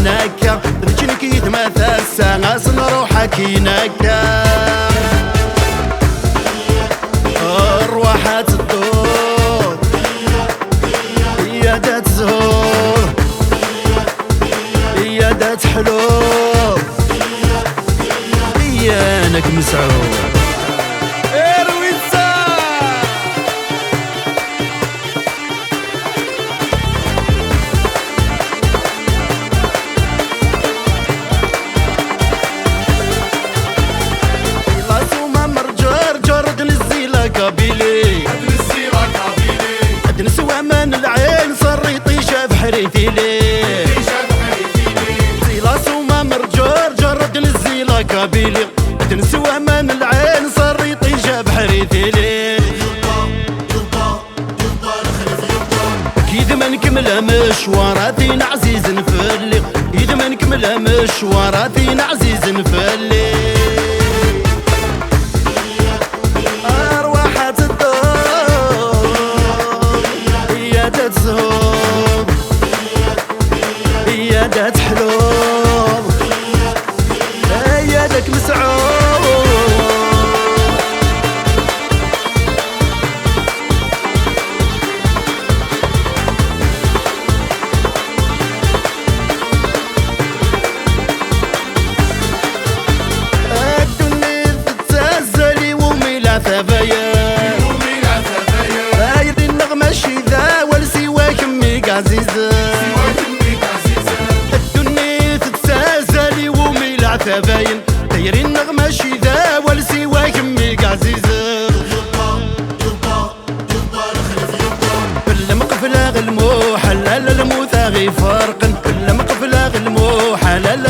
نكا رجل كيد ما ثاسا غاسن روحك نكا أرواحات الدور يادات زهور يادات حلول يانك مسعود قبيلي تنسوه من العين صار يطيش بحريثي ليل كيد ما نكمل مشواراتينا عزيز نفلي كيد ما نكمل مشواراتينا عزيز نفلي أرواحات الدور يادات زهور يادات حلول يادك مسعود الدنيا تتزلزلي وميلا ثبايا داير النغمة شيذا والسواك ميك عزيزة الدنيا تتزلزلي وميلا ثباين دايرين النغمة شيذا والسواك ميك عزيزة كل مقفلة غلمو حلال الموثاغي فرقن كل مقفلة غلمو حلال